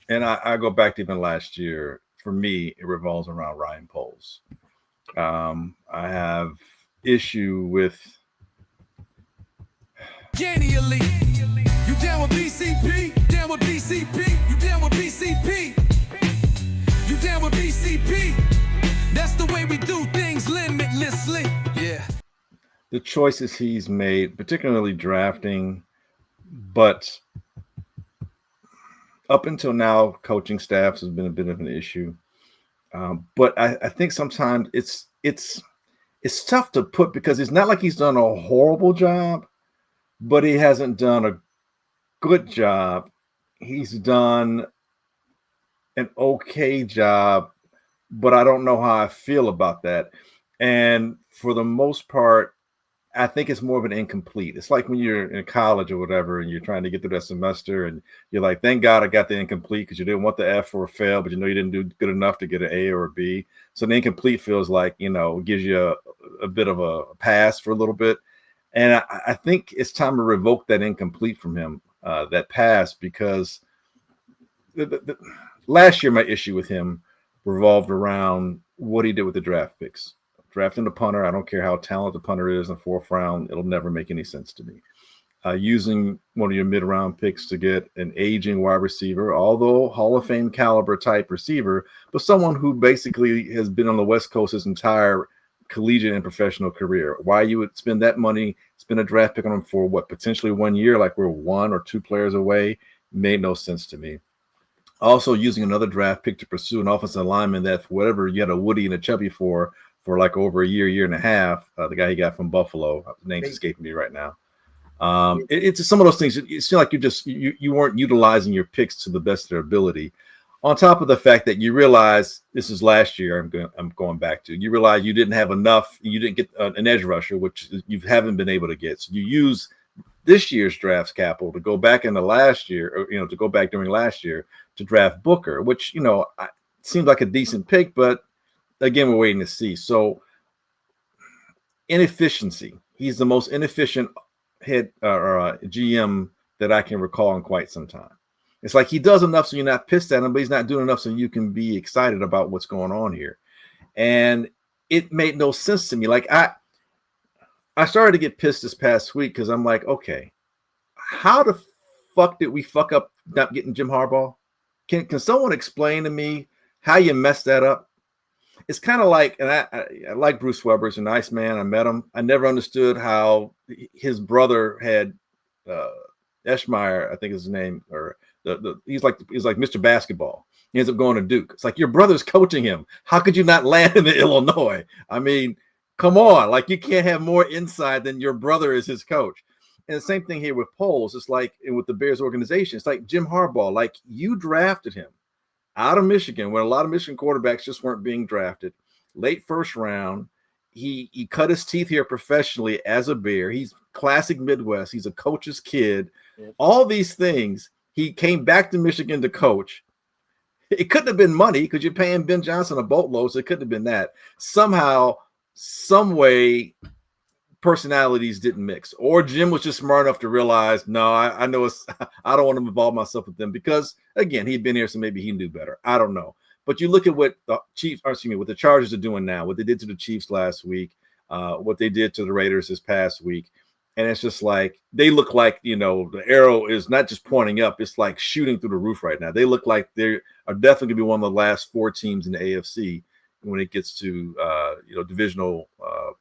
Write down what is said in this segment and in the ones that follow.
and I go back to even last year. For me, it revolves around Ryan Poles. I have issue with Yanny Elite. You down with BCP? Down with BCP? You down with BCP? You down with BCP? That's the way we do things limitlessly. Yeah. the choices he's made, particularly drafting, but up until now, coaching staffs has been a bit of an issue. But I think sometimes it's tough to put because it's not like he's done a horrible job, but he hasn't done a good job. He's done an okay job, but I don't know how I feel about that. And for the most part, I think it's more of an incomplete. It's like when you're in college or whatever, and you're trying to get through that semester, and you're like, "Thank God I got the incomplete," because you didn't want the F or a fail, but you know you didn't do good enough to get an A or a B. So the incomplete feels like gives you a bit of a pass for a little bit. And I think it's time to revoke that incomplete from him, that pass, because last year my issue with him revolved around what he did with the draft picks. Drafting a punter, I don't care how talented the punter is in the fourth round, it'll never make any sense to me. Using one of your mid-round picks to get an aging wide receiver, although Hall of Fame caliber type receiver, but someone who basically has been on the West Coast his entire collegiate and professional career. Why you would spend that money, spend a draft pick on him for what, potentially 1 year, like we're one or two players away, made no sense to me. Also, using another draft pick to pursue an offensive lineman that, for whatever, you had a Woody and a Chubby for like over a year and a half. The guy he got from Buffalo, the name's escaping me right now. It's some of those things. It seems like you weren't utilizing your picks to the best of their ability. On top of the fact that you realize this is last year, I'm going back to. You realize you didn't have enough. You didn't get an edge rusher, which you haven't been able to get. So you use this year's drafts capital to go back into last year, or to go back during last year to draft Booker, which seems like a decent pick, but again, we're waiting to see. So inefficiency. He's the most inefficient head or GM that I can recall in quite some time. It's like he does enough so you're not pissed at him, but he's not doing enough so you can be excited about what's going on here. And it made no sense to me. Like I started to get pissed this past week because I'm like, okay, how the fuck did we fuck up not getting Jim Harbaugh? Can someone explain to me how you messed that up? It's kind of like, and I like Bruce Weber. He's a nice man. I met him. I never understood how his brother had Eschmeyer, I think is his name, or he's like Mr. Basketball. He ends up going to Duke. It's like your brother's coaching him. How could you not land in Illinois? I mean, come on. Like, you can't have more inside than your brother is his coach. And the same thing here with Poles. It's like, and with the Bears organization, it's like Jim Harbaugh. Like, you drafted him out of Michigan, when a lot of Michigan quarterbacks just weren't being drafted. Late first round. He cut his teeth here professionally as a Bear. He's classic Midwest. He's a coach's kid. Yep. All these things. He came back to Michigan to coach. It couldn't have been money because you're paying Ben Johnson a boatload, so it couldn't have been that. Somehow, some way, personalities didn't mix, or Jim was just smart enough to realize, no, I know I don't want to involve myself with them because, again, he'd been here, so maybe he knew better. I don't know. But you look at what the Chiefs, what the Chargers are doing now, what they did to the Chiefs last week, what they did to the Raiders this past week, and it's just like they look like the arrow is not just pointing up; it's like shooting through the roof right now. They look like they are definitely going to be one of the last four teams in the AFC when it gets to divisional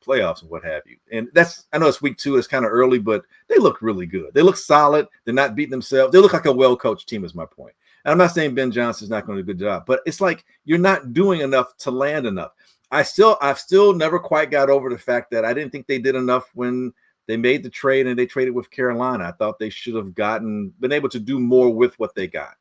playoffs and what have you. And I know it's week 2, it's kind of early, but they look really good. They look solid. They're not beating themselves. They look like a well-coached team is my point. And I'm not saying Ben Johnson's not going to do a good job, but it's like you're not doing enough to land enough. I've still never quite got over the fact that I didn't think they did enough when they made the trade and they traded with Carolina. I thought they should have been able to do more with what they got.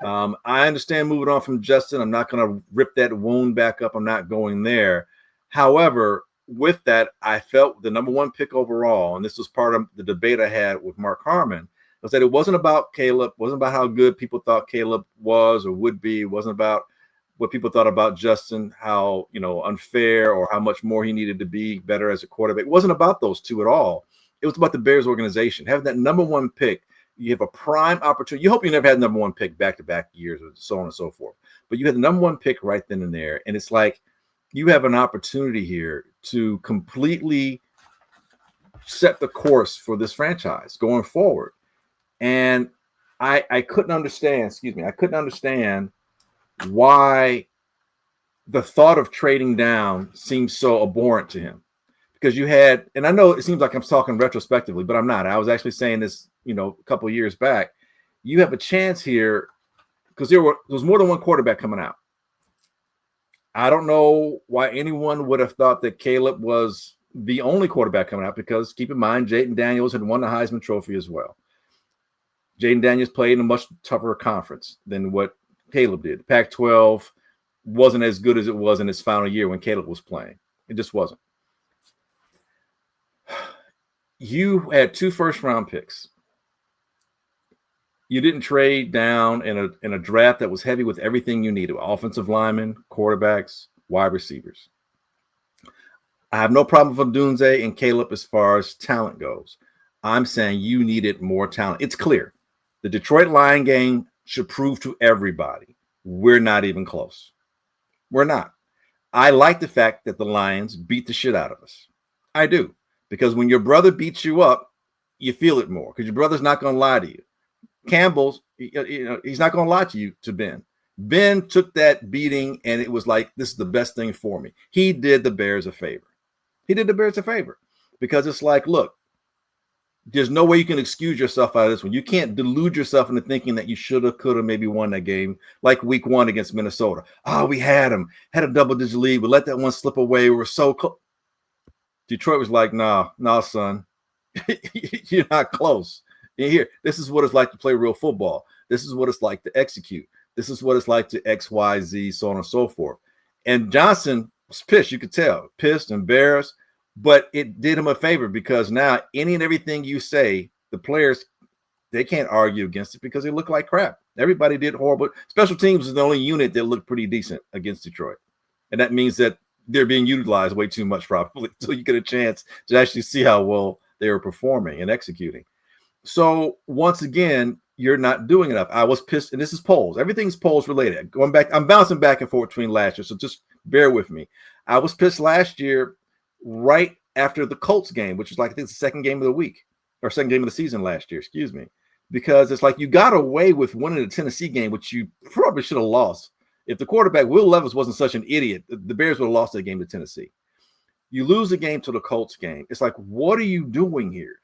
I understand moving on from Justin. I'm not going to rip that wound back up. I'm not going there. However, with that, I felt the number 1 pick overall, and this was part of the debate I had with Mark Harmon, was that it wasn't about Caleb, wasn't about how good people thought Caleb was or would be. It wasn't about what people thought about Justin, how unfair or how much more he needed to be better as a quarterback. It wasn't about those two at all. It was about the Bears organization having that number 1 pick. You have a prime opportunity. You hope you never had number one pick back-to-back years, or so on and so forth. But you had the number one pick right then and there, and it's like you have an opportunity here to completely set the course for this franchise going forward. And I couldn't understand. Excuse me. I couldn't understand why the thought of trading down seems so abhorrent to him. Because you had, and I know it seems like I'm talking retrospectively, but I'm not. I was actually saying this, a couple of years back. You have a chance here because there was more than one quarterback coming out. I don't know why anyone would have thought that Caleb was the only quarterback coming out, because keep in mind, Jayden Daniels had won the Heisman Trophy as well. Jayden Daniels played in a much tougher conference than what Caleb did. Pac-12 wasn't as good as it was in his final year when Caleb was playing. It just wasn't. You had 2 first-round picks. You didn't trade down in a draft that was heavy with everything you needed: offensive linemen, quarterbacks, wide receivers. I have no problem with Odunze and Caleb as far as talent goes. I'm saying you needed more talent. It's clear. The Detroit Lion game should prove to everybody we're not even close. We're not. I like the fact that the Lions beat the shit out of us. I do. Because when your brother beats you up, you feel it more, because your brother's not going to lie to you. Campbell's, he's not going to lie to you, to Ben. Ben took that beating, and it was like, this is the best thing for me. He did the Bears a favor. Because it's like, look, there's no way you can excuse yourself out of this one. You can't delude yourself into thinking that you should have, could have, maybe won that game, like week 1 against Minnesota. We had a double-digit lead. We let that one slip away. We were so close. Detroit was like, nah, son, you're not close. And here, this is what it's like to play real football. This is what it's like to execute. This is what it's like to X, Y, Z, so on and so forth. And Johnson was pissed. You could tell, pissed, embarrassed, but it did him a favor, because now any and everything you say, the players, they can't argue against it because they look like crap. Everybody did horrible. Special teams is the only unit that looked pretty decent against Detroit. And that means that they're being utilized way too much, probably, so you get a chance to actually see how well they were performing and executing. So once again, you're not doing enough. I was pissed, and this is polls. Everything's polls related. Going back, I'm bouncing back and forth between last year, so just bear with me. I was pissed last year right after the Colts game, which is like, I think, the second game of the week, or second game of the season last year, excuse me, because it's like you got away with winning the Tennessee game, which you probably should have lost. If the quarterback, Will Levis, wasn't such an idiot, the Bears would have lost that game to Tennessee. You lose the game to the Colts game. It's like, what are you doing here?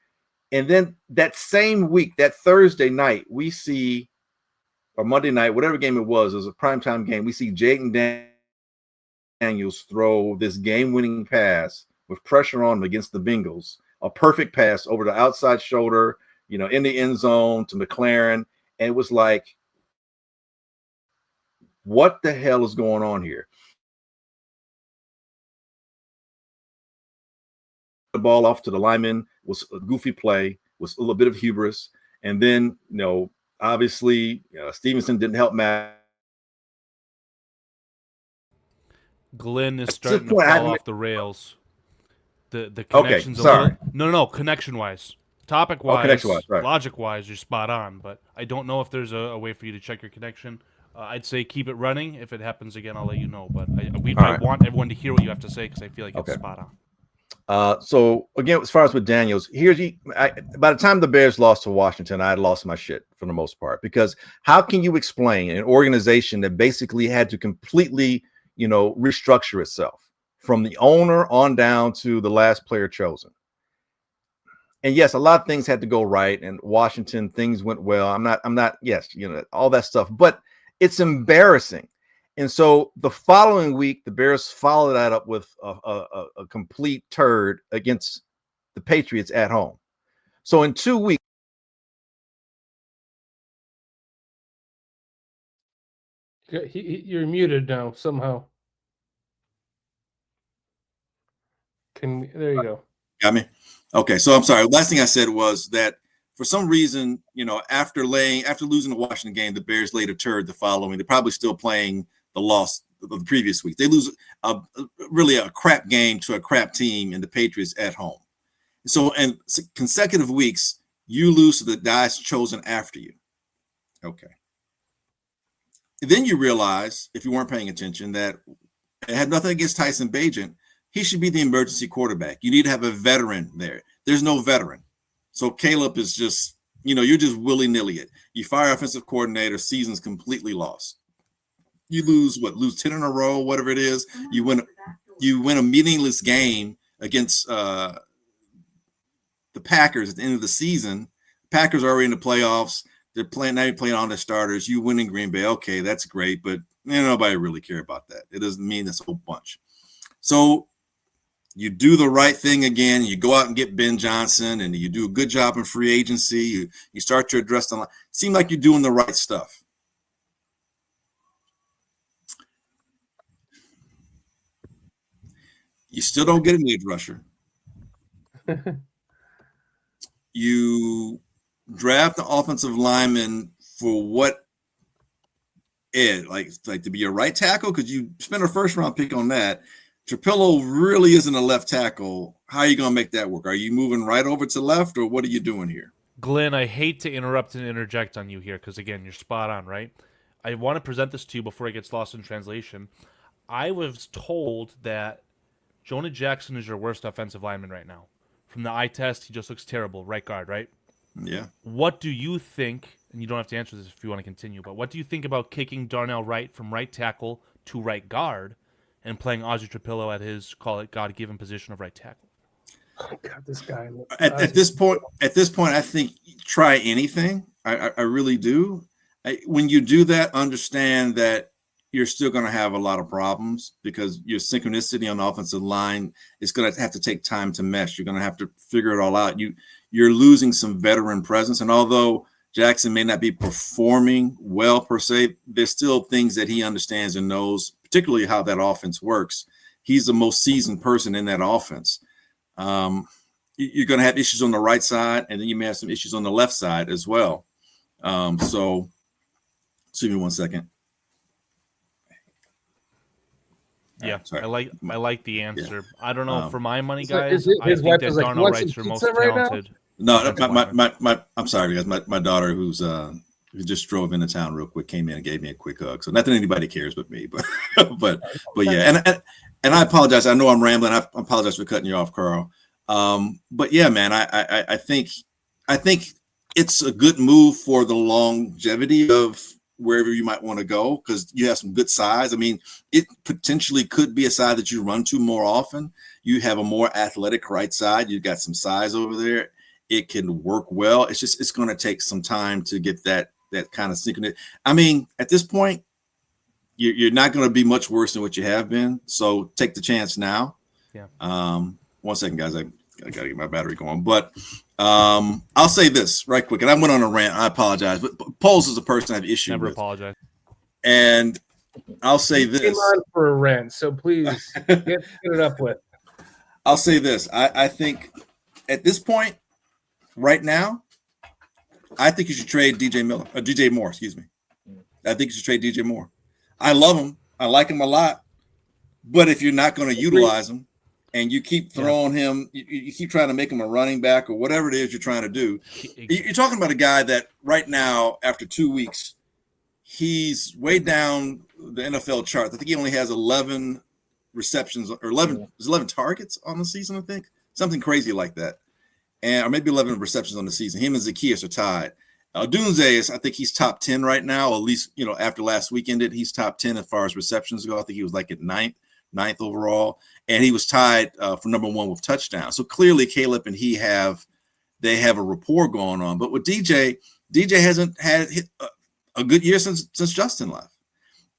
And then that same week, that Thursday night, we see, or Monday night, whatever game it was a primetime game, we see Jayden Daniels throw this game-winning pass with pressure on him against the Bengals, a perfect pass over the outside shoulder, in the end zone to McLaren. And it was like, what the hell is going on here? The ball off to the lineman was a goofy play, was a little bit of hubris. And then, obviously, Stevenson didn't help Matt. Glynn is starting to fall off the rails. The connection's sorry. No, connection-wise. Topic-wise, connection-wise, right. Logic-wise, you're spot on. But I don't know if there's a way for you to check your connection. I'd say keep it running. If it happens again, I'll let you know. But I want everyone to hear what you have to say, because I feel like it's spot on. So again, as far as with Daniels, by the time the Bears lost to Washington, I had lost my shit for the most part, because how can you explain an organization that basically had to completely, restructure itself from the owner on down to the last player chosen? And yes, a lot of things had to go right, and Washington, things went well. I'm not, yes, all that stuff, but it's embarrassing. And so the following week, the Bears followed that up with a complete turd against the Patriots at home. So in 2 weeks. You're muted now somehow. There you go. Got me? Okay, so I'm sorry. Last thing I said was that for some reason, after losing the Washington game, the Bears laid a turd the following. They're probably still playing the loss of the previous week. They lose really a crap game to a crap team in the Patriots at home. So consecutive weeks, You lose to the guys chosen after you. Okay. And then you realize, if you weren't paying attention, that it had nothing against Tyson Bagent. He should be the emergency quarterback. You need to have a veteran there. There's no veteran. So Caleb is just, you're just willy-nilly it. You fire offensive coordinator, season's completely lost. You lose 10 in a row, whatever it is. You win a meaningless game against the Packers at the end of the season. Packers are already in the playoffs. They're playing on their starters. You win in Green Bay. Okay, that's great, but nobody really care about that. It doesn't mean this whole bunch. So you do the right thing again. You go out and get Ben Johnson, and you do a good job in free agency. You start to address the line. Seem like you're doing the right stuff. You still don't get an edge rusher. You draft the offensive lineman for what like to be a right tackle, because you spent a first round pick on that. Trapillo really isn't a left tackle. How are you going to make that work? Are you moving right over to left, or what are you doing here? Glynn, I hate to interrupt and interject on you here because, again, you're spot on, right? I want to present this to you before it gets lost in translation. I was told that Jonah Jackson is your worst offensive lineman right now. From the eye test, he just looks terrible. Right guard, right? Yeah. What do you think, and you don't have to answer this if you want to continue, but what do you think about kicking Darnell Wright from right tackle to right guard and playing Ozzie Trapillo at his, call it, God-given position of right tackle? Oh God, this guy. At this point, I think try anything. I really do. When you do that, understand that you're still going to have a lot of problems because your synchronicity on the offensive line is going to have to take time to mesh. You're going to have to figure it all out. You're losing some veteran presence, and although Jackson may not be performing well per se, there's still things that he understands and knows, particularly how that offense works. He's the most seasoned person in that offense. You're going to have issues on the right side, and then you may have some issues on the left side as well. So, excuse me one second. Yeah, I like the answer. Yeah. I don't know, for my money, so guys, his I think that like, Darnell Wright's your most talented. No, my I'm sorry, guys. My daughter, who just drove into town real quick, came in and gave me a quick hug. So not that anybody cares but me, but yeah. And I apologize. I know I'm rambling. I apologize for cutting you off, Carl. But yeah, man, I think it's a good move for the longevity of wherever you might want to go, because you have some good size. I mean, it potentially could be a side that you run to more often. You have a more athletic right side. You've got some size over there. It can work well. It's going to take some time to get that kind of synchronous. I mean, at this point, you're not going to be much worse than what you have been. So take the chance now. Yeah. 1 second, guys. I got to get my battery going. But I'll say this right quick, and I went on a rant. I apologize, but Poles is a person I have issue with. Never apologize. And I'll say this. Came on for a rant, so please get it up with. I'll say this. I think at this point, right now, I think you should trade DJ Moore. Excuse me. I think you should trade DJ Moore. I love him. I like him a lot. But if you're not going to utilize him, and you keep throwing him, you keep trying to make him a running back or whatever it is you're trying to do. You're talking about a guy that right now, after 2 weeks, he's way down the NFL chart. I think he only has 11 receptions or 11 targets on the season, I think. Something crazy like that. Or maybe 11 receptions on the season. Him and Zacchaeus are tied. Dunze I think he's top 10 right now, at least, after last week ended, he's top 10 as far as receptions go. I think he was like at ninth overall, and he was tied for number one with touchdowns. So clearly Caleb and he have a rapport going on. But with DJ hasn't had a good year since Justin left,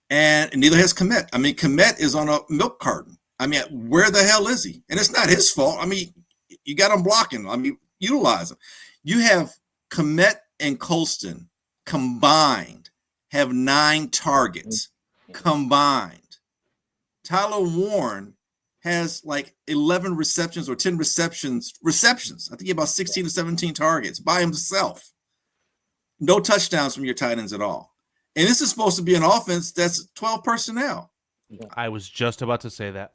and neither has Komet. I mean, Komet is on a milk carton. I mean, where the hell is he? And it's not his fault. I mean, you got him blocking. I mean, utilize him. You have Komet and Colston combined have 9 targets combined. Tyler Warren has like 11 receptions or 10 receptions. I think about 16 to 17 targets by himself. No touchdowns from your tight ends at all. And this is supposed to be an offense that's 12 personnel. I was just about to say that.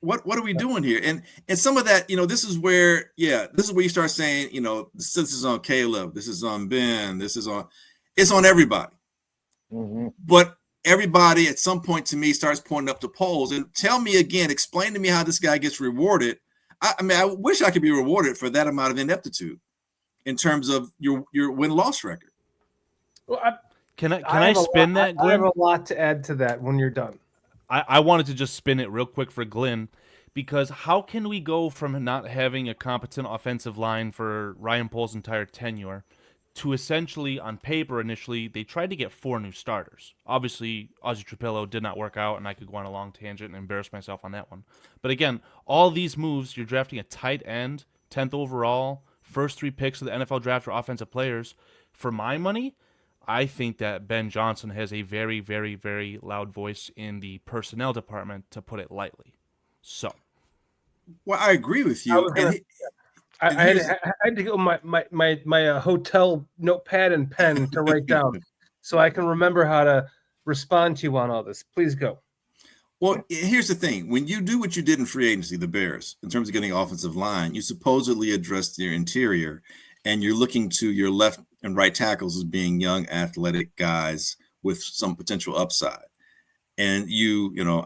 what are we doing here? And some of that, this is where you start saying, this is on Caleb, this is on Ben, it's on everybody. Mm-hmm. But everybody at some point to me starts pointing up the polls and tell me again, explain to me how this guy gets rewarded. I mean, I wish I could be rewarded for that amount of ineptitude in terms of your win-loss record. Well, Can I spin that, Glynn? I have a lot to add to that when you're done. I wanted to just spin it real quick for Glynn, because how can we go from not having a competent offensive line for Ryan Poles' entire tenure to essentially, on paper initially, they tried to get 4 new starters. Obviously, Ozzie Trapillo did not work out, and I could go on a long tangent and embarrass myself on that one. But again, all these moves, you're drafting a tight end, 10th overall, first 3 picks of the NFL draft are offensive players. For my money, I think that Ben Johnson has a very, very, very loud voice in the personnel department, to put it lightly. So, well, I agree with you. I had to go my hotel notepad and pen to write down so I can remember how to respond to you on all this. Please go. Well, here's the thing. When you do what you did in free agency, the Bears, in terms of getting offensive line, you supposedly addressed their interior, and you're looking to your left and right tackles as being young, athletic guys with some potential upside. And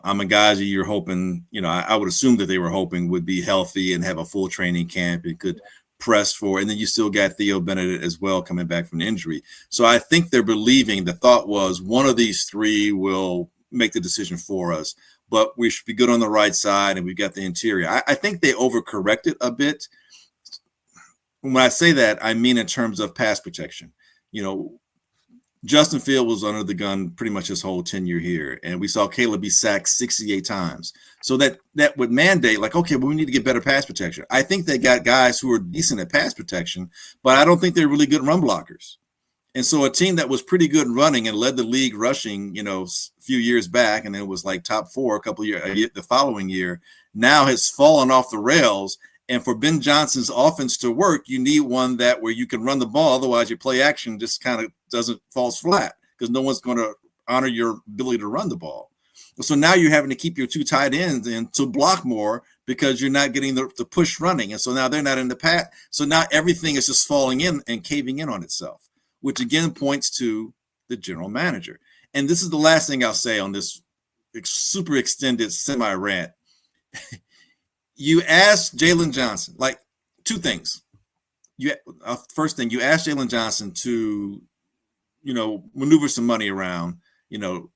I'm a guy that you're hoping, I would assume that they were hoping would be healthy and have a full training camp and could press for. And then you still got Theo Bennett as well coming back from an injury. So I think they're believing the thought was one of these 3 will make the decision for us, but we should be good on the right side and we've got the interior. I think they overcorrected a bit. When I say that, I mean in terms of pass protection. Justin Field was under the gun pretty much his whole tenure here, and we saw Caleb be sacked 68 times. So that would mandate, like, okay, well, we need to get better pass protection. I think they got guys who are decent at pass protection, but I don't think they're really good run blockers. And so a team that was pretty good running and led the league rushing, a few years back, and then was like top 4 the following year, now has fallen off the rails. And for Ben Johnson's offense to work, you need one where you can run the ball. Otherwise, your play action just kind of falls flat because no one's going to honor your ability to run the ball. So now you're having to keep your 2 tight ends in to block more because you're not getting the push running. And so now they're not in the pat. So now everything is just falling in and caving in on itself, which again points to the general manager. And this is the last thing I'll say on this super extended semi-rant. You asked Jalen Johnson, like 2 things. First thing, you asked Jalen Johnson to, maneuver some money around, to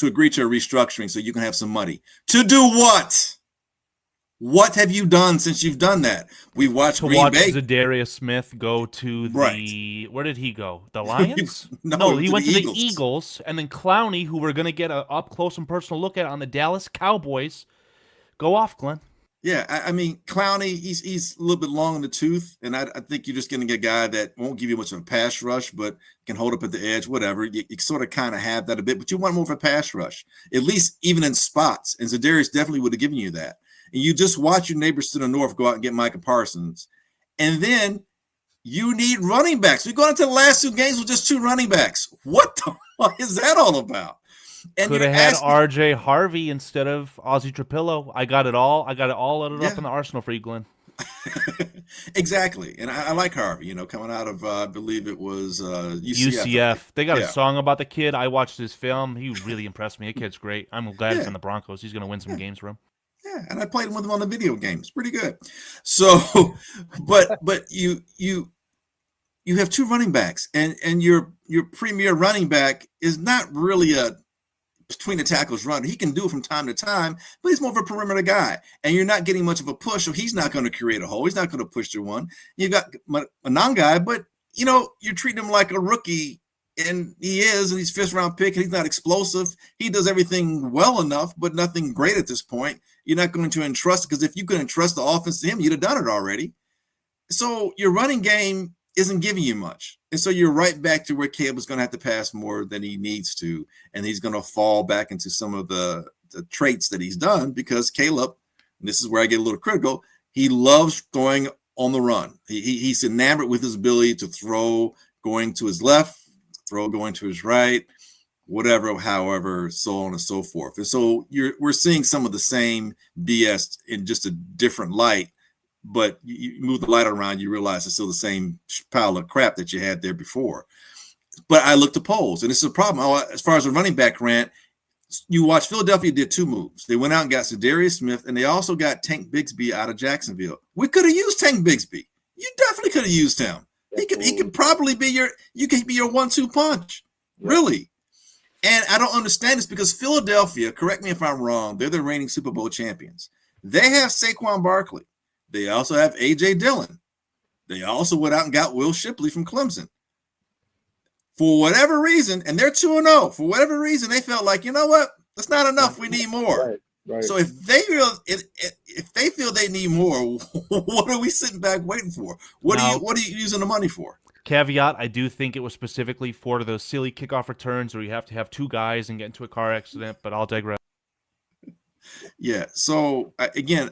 agree to a restructuring so you can have some money. To do what? What have you done since you've done that? We've watched Green Bay. Zadarius Smith go to where did he go? The Lions? No, he went to the Eagles, and then Clowney, who we're going to get an up close and personal look at on the Dallas Cowboys. Go off, Glenn. Yeah, I mean, Clowney, he's a little bit long in the tooth, and I think you're just going to get a guy that won't give you much of a pass rush, but can hold up at the edge, whatever. You sort of kind of have that a bit, but you want more of a pass rush, at least even in spots. And Zadarius definitely would have given you that. And you just watch your neighbors to the north go out and get Micah Parsons. And then you need running backs. We're going into the last 2 games with just 2 running backs. What the fuck is that all about? And could have had RJ Harvey instead of Ozzie Trapillo. I got it all loaded up in the arsenal for you, Glenn. Exactly. And I like Harvey, coming out of, I believe it was UCF. They got a song about the kid. I watched his film. He really impressed me. The kid's great. I'm glad he's in the Broncos. He's going to win some games for him. Yeah, and I played with him on the video games. Pretty good. So, but you have 2 running backs, and your premier running back is not really a between the tackles runner. He can do it from time to time, but he's more of a perimeter guy. And you're not getting much of a push, so he's not going to create a hole. He's not going to push through one. You got a non-guy, but you're treating him like a rookie, and he is, and he's 5th round pick, and he's not explosive. He does everything well enough, but nothing great at this point. You're not going to entrust, because if you could entrust the offense to him, you'd have done it already. So your running game isn't giving you much. And so you're right back to where Caleb is going to have to pass more than he needs to. And he's going to fall back into some of the traits that he's done, because Caleb, and this is where I get a little critical, he loves throwing on the run. He's enamored with his ability to throw going to his left, throw going to his right, whatever, however, so on and so forth. And so we're seeing some of the same BS in just a different light, but you move the light around, you realize it's still the same pile of crap that you had there before. But I look to polls, and this is a problem. As far as the running back rant, you watch Philadelphia did two moves. They went out and got Zadarius Smith, and they also got Tank Bigsby out of Jacksonville. We could have used Tank Bigsby. You definitely could have used him. He could probably be your 1-2 punch. Really. And I don't understand this because Philadelphia, correct me if I'm wrong, they're the reigning Super Bowl champions. They have Saquon Barkley. They also have A.J. Dillon. They also went out and got Will Shipley from Clemson. For whatever reason, and they're 2-0, for whatever reason, they felt like, you know what? That's not enough. We need more. Right. So if they feel they need more, what are we sitting back waiting for? What are you using the money for? Caveat, I do think it was specifically for those silly kickoff returns where you have to have two guys and get into a car accident, but I'll digress. Yeah. So again,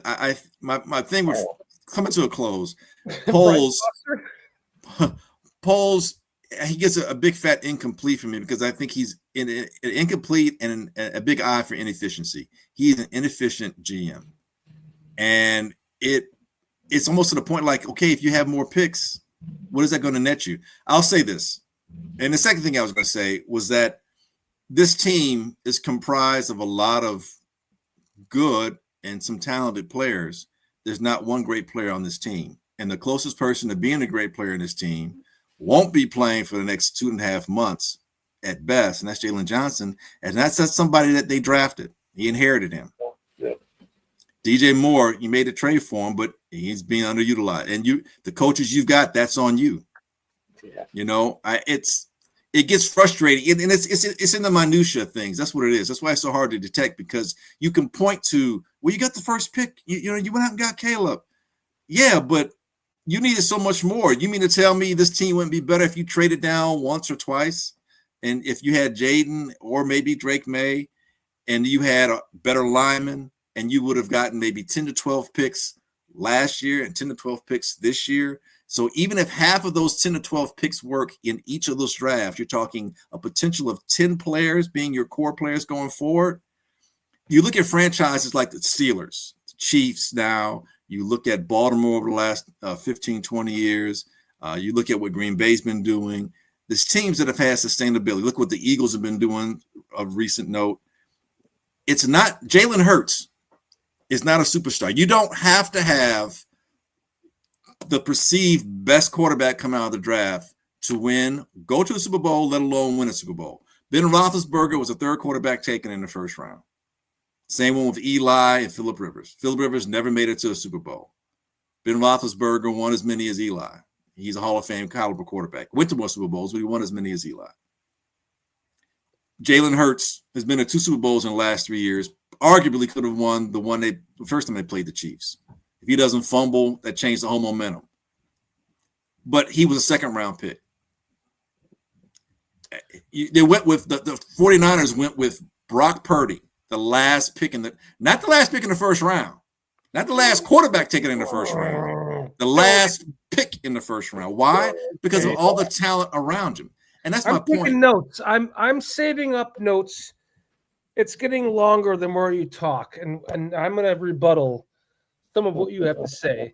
my thing was coming to a close. Polls. He gets a big fat incomplete from me because I think he's an incomplete and a big eye for inefficiency. He's an inefficient GM, and it's almost to the point like, okay, if you have more picks, what is that going to net you? I'll say this, and the second thing I was going to say was that this team is comprised of a lot of good and some talented players. There's not one great player on this team, and the closest person to being a great player in this team won't be playing for the next 2.5 months at best, and that's Jalen Johnson. And that's somebody that they drafted. He inherited him. Yeah. DJ Moore, you made a trade for him, but he's being underutilized. And the coaches you've got, that's on you. Yeah. You know, it gets frustrating, and it's in the minutia of things. That's what it is. That's why it's so hard to detect, because you can point to, well, you got the first pick. You went out and got Caleb. Yeah, but you needed so much more. You mean to tell me this team wouldn't be better if you traded down once or twice? And if you had Jaden or maybe Drake May, and you had a better lineman, and you would have gotten maybe 10 to 12 picks last year and 10 to 12 picks this year. So even if half of those 10 to 12 picks work in each of those drafts, you're talking a potential of 10 players being your core players going forward. You look at franchises like the Steelers, the Chiefs now. You look at Baltimore over the last 15, 20 years. You look at what Green Bay's been doing. There's teams that have had sustainability. Look what the Eagles have been doing of recent note. It's not – Jalen Hurts is not a superstar. You don't have to have the perceived best quarterback come out of the draft to win, go to a Super Bowl, let alone win a Super Bowl. Ben Roethlisberger was the third quarterback taken in the first round. Same one with Eli and Phillip Rivers. Phillip Rivers never made it to a Super Bowl. Ben Roethlisberger won as many as Eli. He's a Hall of Fame caliber quarterback. Went to more Super Bowls, but he won as many as Eli. Jalen Hurts has been to 2 Super Bowls in the last 3 years. Arguably could have won the first time they played the Chiefs. If he doesn't fumble, that changed the whole momentum. But he was a second-round pick. They went with the 49ers went with Brock Purdy. The last pick not the last pick in the first round, not the last quarterback taken in the first round, the last pick in the first round. Why? Because of all the talent around him. And that's my point. Taking notes. I'm saving up notes. It's getting longer the more you talk, and I'm going to rebuttal some of what you have to say.